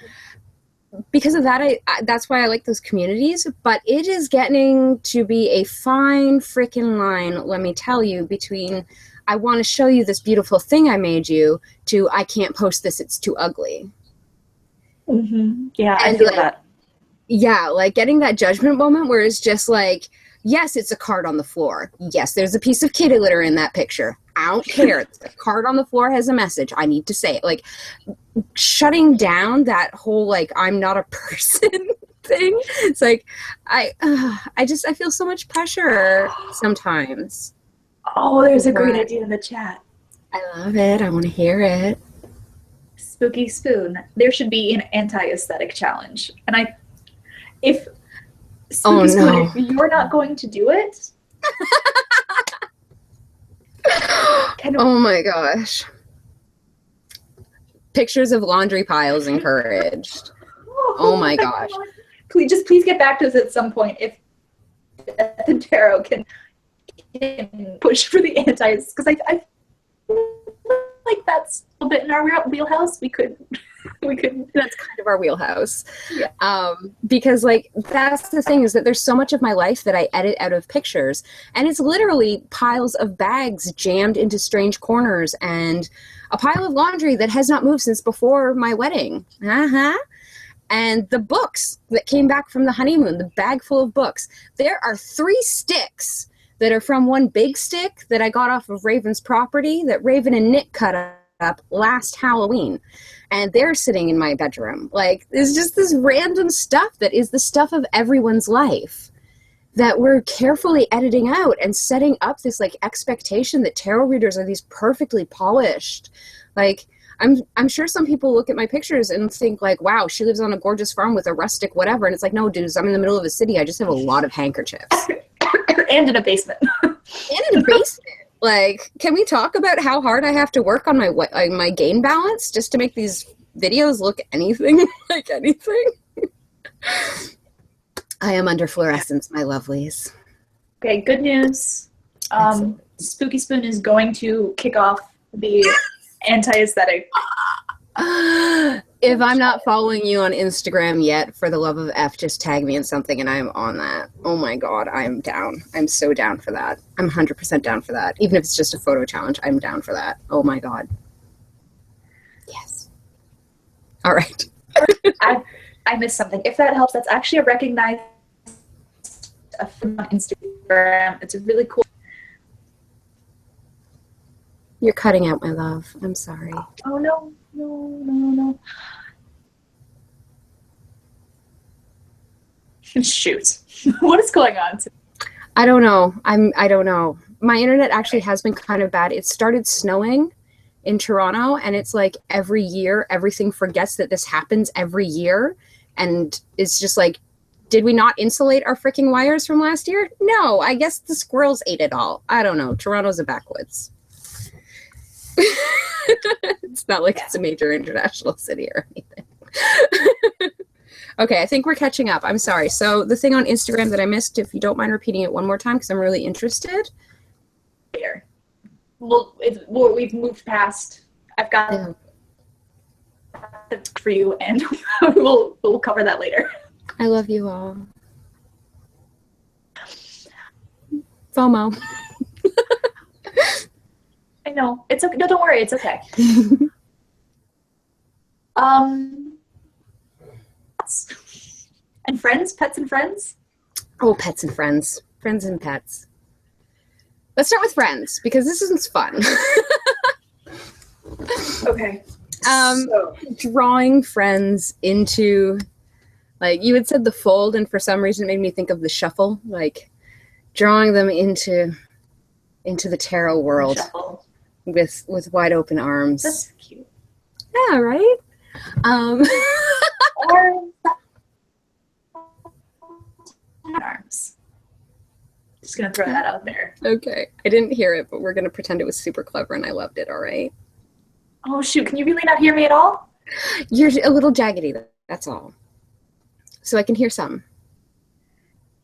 Because of that, that's why I like those communities. But it is getting to be a fine freaking line, let me tell you, between I want to show you this beautiful thing I made you to I can't post this, it's too ugly. Mm-hmm. Yeah, and I feel that. Yeah, like getting that judgment moment where it's just like, yes, it's a card on the floor. Yes, there's a piece of kitty litter in that picture. I don't care. The card on the floor has a message. I need to say it. Like, shutting down that whole, like, I'm not a person thing. It's like, I feel so much pressure sometimes. Oh, there's a great idea in the chat. I love it. I want to hear it. Spooky Spoon. There should be an anti-aesthetic challenge. And if Spooky Spoon, if you're not going to do it, oh my gosh. Pictures of laundry piles encouraged. Oh my gosh. Please get back to us at some point if the tarot can push for the antis, because I feel like that's a bit in our wheelhouse. We could that's kind of our wheelhouse. Yeah. Because, like, that's the thing, is that there's so much of my life that I edit out of pictures, and it's literally piles of bags jammed into strange corners and a pile of laundry that has not moved since before my wedding. And the books that came back from the honeymoon, the bag full of books. There are 3 sticks that are from one big stick that I got off of Raven's property that Raven and Nick cut up last Halloween. And they're sitting in my bedroom. Like, there's just this random stuff that is the stuff of everyone's life that we're carefully editing out and setting up this, like, expectation that tarot readers are these perfectly polished. Like, I'm sure some people look at my pictures and think, like, wow, she lives on a gorgeous farm with a rustic whatever. And it's like, no, dudes, I'm in the middle of a city. I just have a lot of handkerchiefs. And in a basement. And in a basement. Like, can we talk about how hard I have to work on my gain balance just to make these videos look anything like anything? I am under fluorescence, my lovelies. Okay, good news. Spooky Spoon is going to kick off the anti-aesthetic. If I'm not following you on Instagram yet, for the love of F, just tag me in something and I'm on that. Oh my god, I'm down. I'm so down for that. I'm 100% down for that. Even if it's just a photo challenge, I'm down for that. Oh my god. Yes. All right. I missed something. If that helps, that's actually a recognized on Instagram. It's a really cool. You're cutting out, my love. I'm sorry. Oh no. Shoot. What is going on? I don't know. I don't know. My internet actually has been kind of bad. It started snowing in Toronto, and it's like every year everything forgets that this happens every year, and it's just like, did we not insulate our freaking wires from last year? No, I guess the squirrels ate it all. I don't know. Toronto's a backwoods. It's not like it's a major international city or anything. Okay, I think we're catching up. I'm sorry. So the thing on Instagram that I missed, if you don't mind repeating it one more time, because I'm really interested. Here. We've moved past. I've got it for you, and we'll cover that later. I love you all. FOMO. I know. It's okay. No, don't worry. It's okay. And friends? Pets and friends? Oh, pets and friends. Friends and pets. Let's start with friends, because this is fun. Okay. Drawing friends into, like, you had said the fold, and for some reason it made me think of the shuffle, like drawing them into the tarot world with wide open arms. That's cute. Yeah, right? Or arms. Just gonna throw that out there. Okay. I didn't hear it, but we're gonna pretend it was super clever and I loved it, all right? Oh shoot, can you really not hear me at all? You're a little jaggedy, that's all. So I can hear some.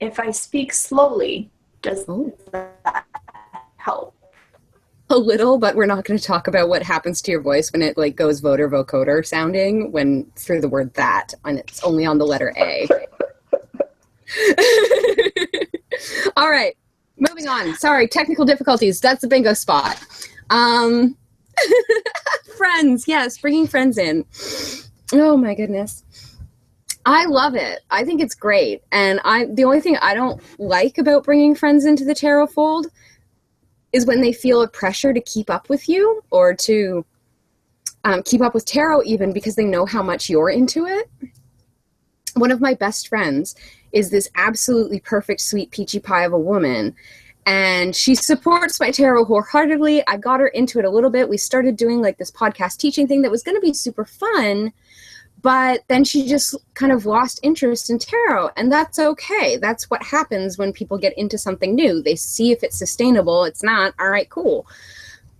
If I speak slowly, does that help? A little, but we're not going to talk about what happens to your voice when it like goes voter vocoder sounding when through the word that, and it's only on the letter A. All right, moving on. Sorry, technical difficulties. That's the bingo spot. Friends, yes, bringing friends in. Oh my goodness. I love it. I think it's great. And the only thing I don't like about bringing friends into the tarot fold is when they feel a pressure to keep up with you, or to keep up with tarot even, because they know how much you're into it. One of my best friends is this absolutely perfect, sweet, peachy pie of a woman, and she supports my tarot wholeheartedly. I got her into it a little bit. We started doing like this podcast teaching thing that was going to be super fun, but then she just kind of lost interest in tarot, and that's okay. That's what happens when people get into something new. They see if it's sustainable. It's not. All right, cool.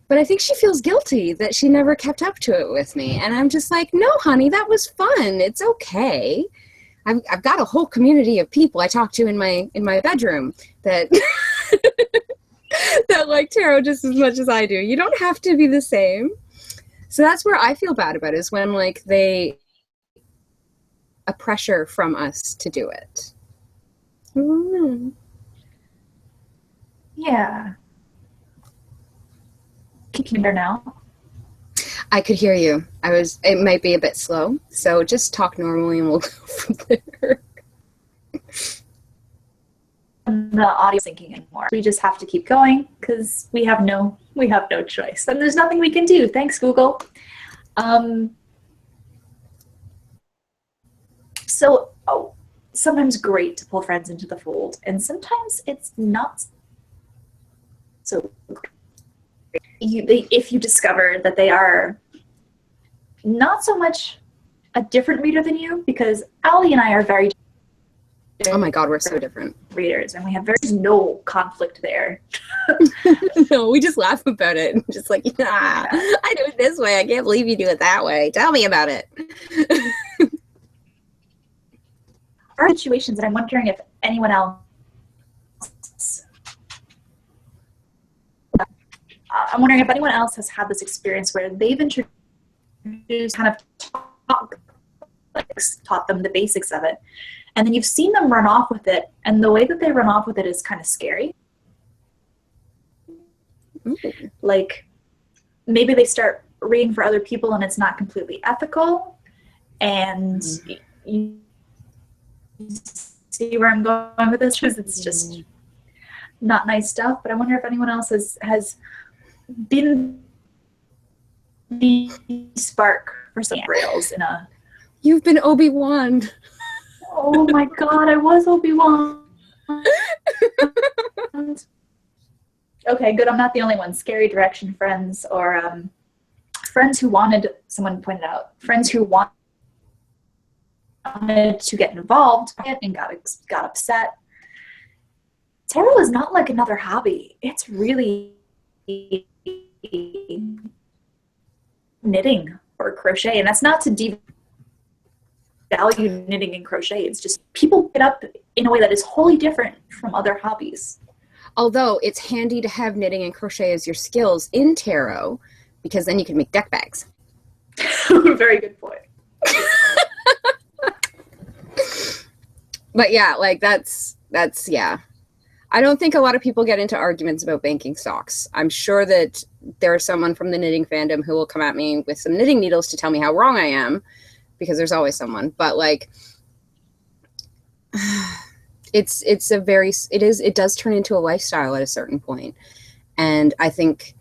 But I think she feels guilty that she never kept up to it with me. And I'm just like, no, honey, that was fun. It's okay. I've got a whole community of people I talk to in my bedroom that that like tarot just as much as I do. You don't have to be the same. So that's where I feel bad about it, is when like a pressure from us to do it. Mm. Yeah. Can you hear now? I could hear you. It might be a bit slow, so just talk normally and we'll go from there. The audio syncing anymore. We just have to keep going because we have no choice, and there's nothing we can do. Thanks, Google. So sometimes great to pull friends into the fold, and sometimes it's not so great. If you discover that they are not so much a different reader than you, because Allie and I are very oh my god, we're so different readers, and we have no conflict there. No, we just laugh about it and just like, I do it this way, I can't believe you do it that way, tell me about it. Are situations, and I'm wondering if anyone else has had this experience where they've introduced, kind of taught them the basics of it, and then you've seen them run off with it, and the way that they run off with it is kind of scary. Like, maybe they start reading for other people and it's not completely ethical, and you see where I'm going with this, because it's just not nice stuff. But I wonder if anyone else has been the spark for some rails in a... You've been Obi-Wan. Oh my god, I was Obi-Wan. Okay, good, I'm not the only one. Scary direction friends, or friends who wanted, someone pointed out, friends who wanted to get involved and got upset. Tarot is not like another hobby. It's really knitting or crochet, and that's not to devalue knitting and crochet. It's just people pick it up in a way that is wholly different from other hobbies. Although it's handy to have knitting and crochet as your skills in tarot, because then you can make deck bags. Very good point. But yeah, like that's yeah. I don't think a lot of people get into arguments about banking stocks. I'm sure that there's someone from the knitting fandom who will come at me with some knitting needles to tell me how wrong I am, because there's always someone. But like, it does turn into a lifestyle at a certain point. And I think,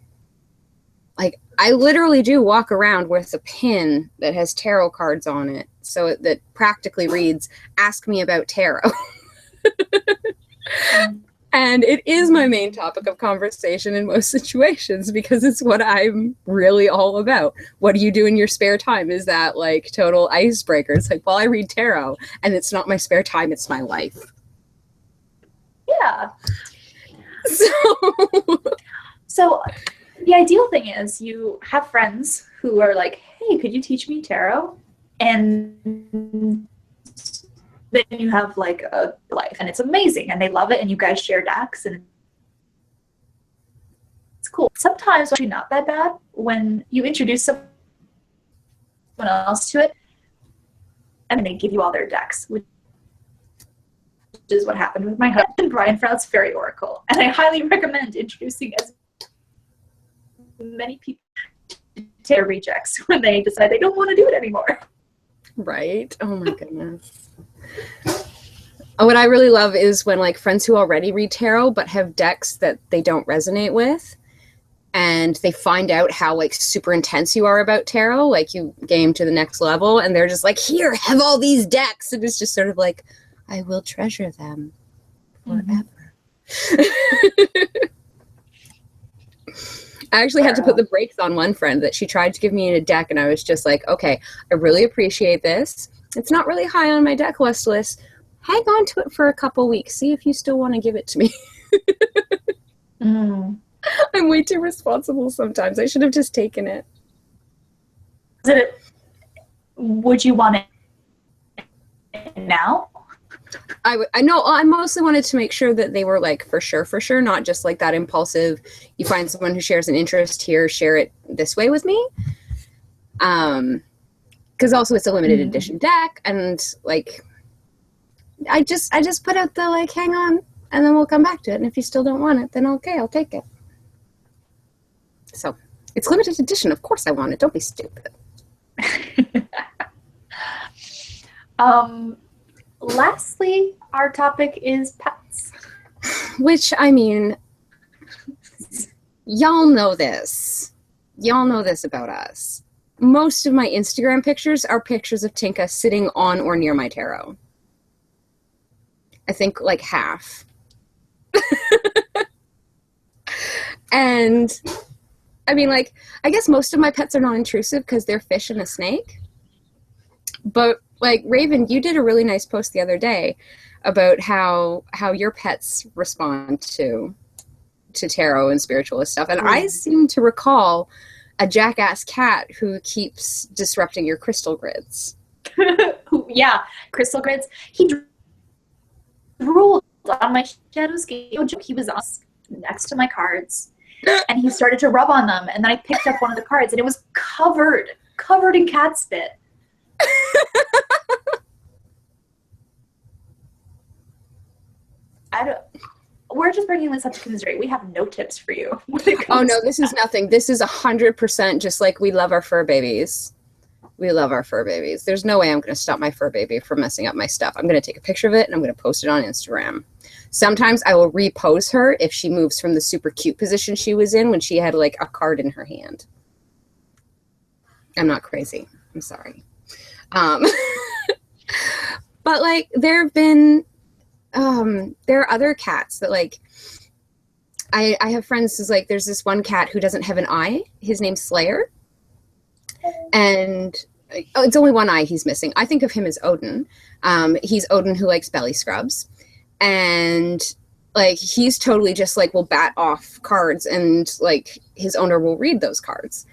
like, I literally do walk around with a pin that has tarot cards on it, so that practically reads, "Ask me about tarot." And it is my main topic of conversation in most situations because it's what I'm really all about. What do you do in your spare time? Is that like total icebreaker? It's like, well, I read tarot, and it's not my spare time, it's my life. Yeah. So So the ideal thing is you have friends who are like, hey, could you teach me tarot? And then you have like a life, and it's amazing, and they love it, and you guys share decks, and it's cool. Sometimes it's actually not that bad when you introduce someone else to it, and then they give you all their decks, which is what happened with my husband, Brian Froud's Fairy Oracle. And I highly recommend introducing as many people to tarot rejects when they decide they don't want to do it anymore. Right? Oh my goodness. What I really love is when like friends who already read tarot but have decks that they don't resonate with, and they find out how like super intense you are about tarot, like you game to the next level, and they're just like, here, have all these decks, and it's just sort of like, I will treasure them forever. I actually had to put the brakes on one friend that she tried to give me a deck, and I was just like, okay, I really appreciate this. It's not really high on my deck list. Hang on to it for a couple weeks. See if you still want to give it to me. I'm way too responsible sometimes. I should have just taken it. Would you want it now? I know. I mostly wanted to make sure that they were like for sure, not just like that impulsive, you find someone who shares an interest here, share it this way with me. Because also it's a limited edition deck, and like I just put out the like, hang on, and then we'll come back to it. And if you still don't want it, then okay, I'll take it. So it's limited edition. Of course I want it. Don't be stupid. Lastly, our topic is pets. Which, I mean, y'all know this. Y'all know this about us. Most of my Instagram pictures are pictures of Tinka sitting on or near my tarot. I think like half. And I mean, like, I guess most of my pets are non-intrusive because they're fish and a snake. But like, Raven, you did a really nice post the other day about how your pets respond to tarot and spiritualist stuff. And I seem to recall a jackass cat who keeps disrupting your crystal grids. Yeah, crystal grids. He drooled on my Shadowscape. He was next to my cards, and he started to rub on them. And then I picked up one of the cards, and it was covered in cat spit. We're just bringing this up to Commiserate. We have no tips for you. Oh no, this is nothing. This is 100% just like we love our fur babies. We love our fur babies. There's no way I'm going to stop my fur baby from messing up my stuff. I'm going to take a picture of it and I'm going to post it on Instagram. Sometimes I will repose her if she moves from the super cute position she was in when she had like a card in her hand. I'm not crazy. I'm sorry. But like there have been there are other cats that like I have friends who's like, there's this one cat who doesn't have an eye. His name's Slayer. And it's only one eye he's missing. I think of him as Odin. He's Odin who likes belly scrubs. And like he's totally just like will bat off cards, and like his owner will read those cards.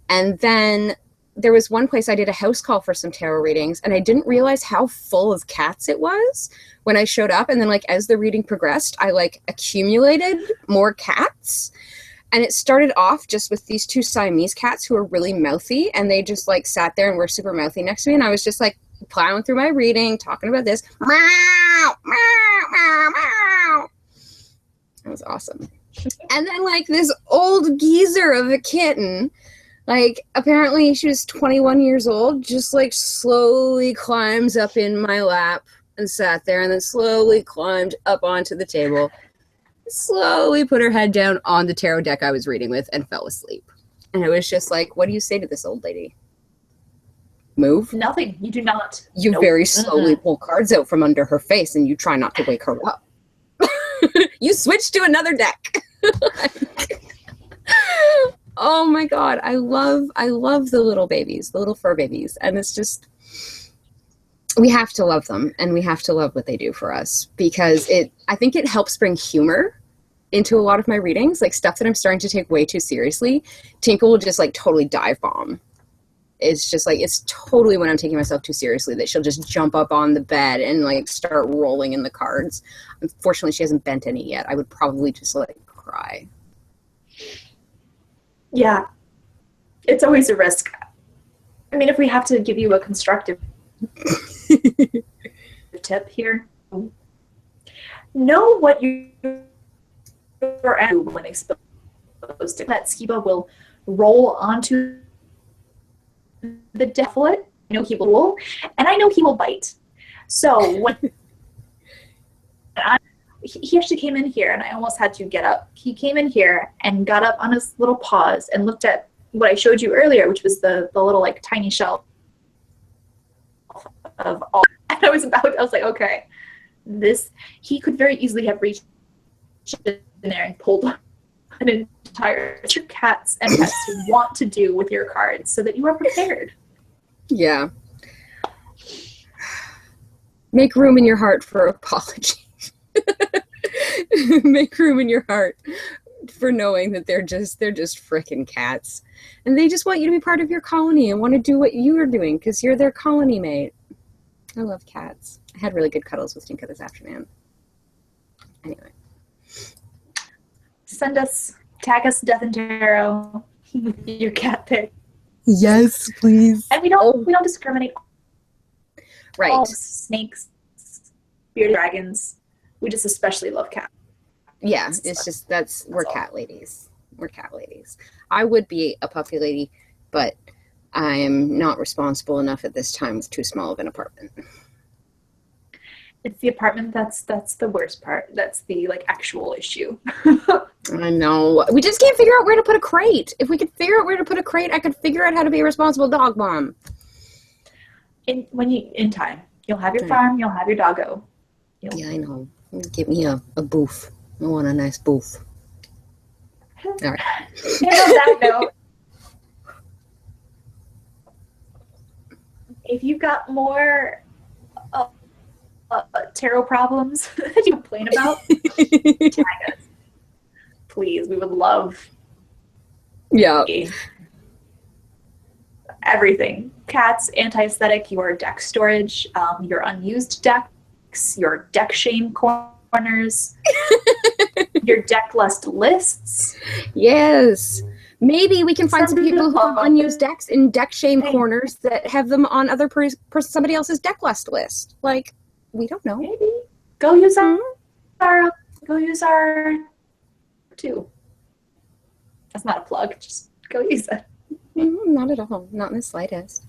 And then there was one place I did a house call for some tarot readings, and I didn't realize how full of cats it was when I showed up. And then like as the reading progressed, I like accumulated more cats. And it started off just with these two Siamese cats who are really mouthy, and they just like sat there and were super mouthy next to me. And I was just like plowing through my reading, talking about this. Meow, meow, meow, meow. That was awesome. And then like this old geezer of a kitten, like apparently she was 21 years old, just like slowly climbs up in my lap and sat there and then slowly climbed up onto the table, slowly put her head down on the tarot deck I was reading with and fell asleep. And it was just like, what do you say to this old lady? Move? Nothing. You do not. You very slowly pull cards out from under her face and you try not to wake her up. You switch to another deck. Oh my God. I love the little babies, the little fur babies. And it's just, we have to love them and we have to love what they do for us because I think it helps bring humor into a lot of my readings, like stuff that I'm starting to take way too seriously. Tinkle will just like totally dive bomb. It's just like, it's totally when I'm taking myself too seriously that she'll just jump up on the bed and like start rolling in the cards. Unfortunately, she hasn't bent any yet. I would probably just like cry. Yeah. It's always a risk. I mean, if we have to give you a constructive tip here, know what you're when exposed to that Skiba will roll onto the default. I know he will, and I know he will bite. So when he actually came in here, and I almost had to get up. He came in here and got up on his little paws and looked at what I showed you earlier, which was the little like tiny shelf of all. And I was like, okay, he could very easily have reached in there and pulled an entire what your cats and pets want to do with your cards so that you are prepared. Yeah. Make room in your heart for apology. Make room in your heart for knowing that they're just frickin' cats. And they just want you to be part of your colony and want to do what you are doing because you're their colony mate. I love cats. I had really good cuddles with Tinka this afternoon. Anyway. Tag us Death and Tarot with your cat pic. Yes, please. And we don't discriminate. Right. All snakes, bearded dragons. We just especially love cats. Yeah, it's just we're cat ladies. We're cat ladies. I would be a puppy lady, but I'm not responsible enough at this time with too small of an apartment. It's the apartment that's the worst part. That's the like actual issue. I know. We just can't figure out where to put a crate. If we could figure out where to put a crate, I could figure out how to be a responsible dog mom. In time, you'll have your farm. You'll have your doggo. Yeah, I know. Get me a booth. I want a nice booth. All right. And on that note, if you've got more tarot problems that you complain about, tag us. Please, we would love everything. Cats, anti-aesthetic, your deck storage, your unused decks, your deck shame corners, your deck lists. Yes. Maybe we can find some people who have unused decks in deck shame corners that have them on other somebody else's deck list. Like, we don't know. Maybe. Go use our too. That's not a plug. Just go use it. Not at all. Not in the slightest.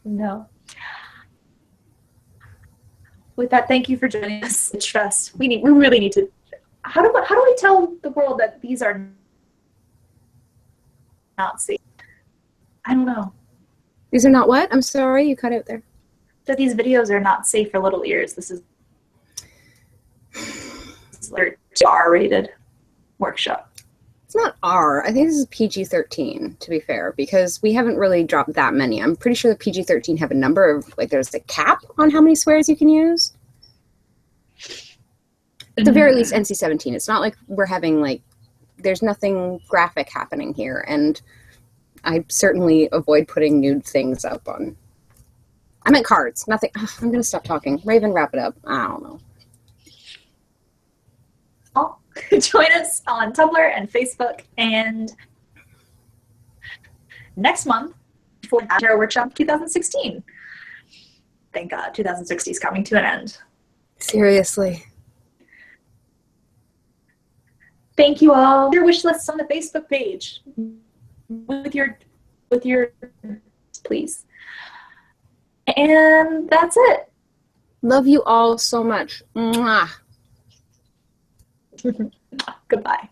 No. With that, thank you for joining us. Trust. We really need to. How do we tell the world that these are not safe? I don't know. These are not what? I'm sorry, you cut out there. That these videos are not safe for little ears. This is R-rated workshop. It's not R. I think this is PG-13, to be fair, because we haven't really dropped that many. I'm pretty sure the PG-13 have a number of, like, there's a cap on how many swears you can use. At the very least, NC-17. It's not like we're having, like, there's nothing graphic happening here, and I certainly avoid putting nude things up on. I meant cards. Nothing. Ugh, I'm going to stop talking. Raven, wrap it up. I don't know. Join us on Tumblr and Facebook, and next month for Tarot Workshop 2016. Thank God, 2016 is coming to an end. Seriously. Thank you all. Your wish lists on the Facebook page with your please. And that's it. Love you all so much. Mwah. Goodbye.